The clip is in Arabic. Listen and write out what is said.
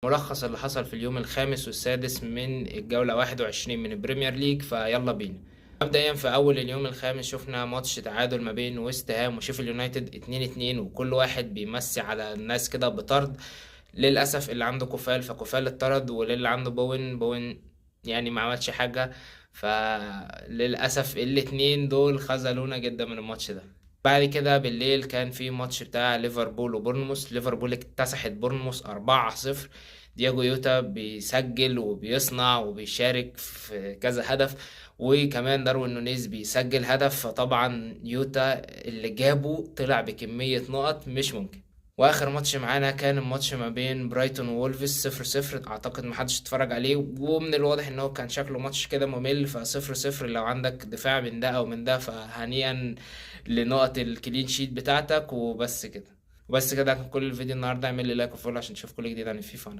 ملخص اللي حصل في اليوم الخامس والسادس من الجولة 21 من البريمير ليج، فيلا بينا. مبدئيا في أول اليوم الخامس شفنا ماتش تعادل ما بين ويست هام وشيفيلد يونايتد 2-2، وكل واحد بيمسي على الناس كده بطرد. للأسف اللي عنده كوفال فكوفال اتطرد، واللي عنده بوين يعني ما عملش حاجة. فللأسف الاتنين دول خذلونا جدا من الماتش ده. بعد كده بالليل كان في ماتش بتاع ليفربول وبورنموث. ليفربول اكتسحت بورنموث 4-0. دياجو يوتا بيسجل وبيصنع وبيشارك في كذا هدف، وكمان داروين نونيز بيسجل هدف. فطبعا يوتا اللي جابه طلع بكمية نقط مش ممكن. واخر ماتش معانا كان الماتش ما بين برايتون وولفز 0-0. اعتقد محدش اتفرج عليه، ومن الواضح ان هو كان شكله ماتش كده ممل. ف0-0 لو عندك دفاع من ده او من ده فهنيئا لنقط الكلين شيت بتاعتك. وبس كده كان كل الفيديو النهارده. اعمل لي لايك وفولو عشان تشوف كل جديد عن الفيفا.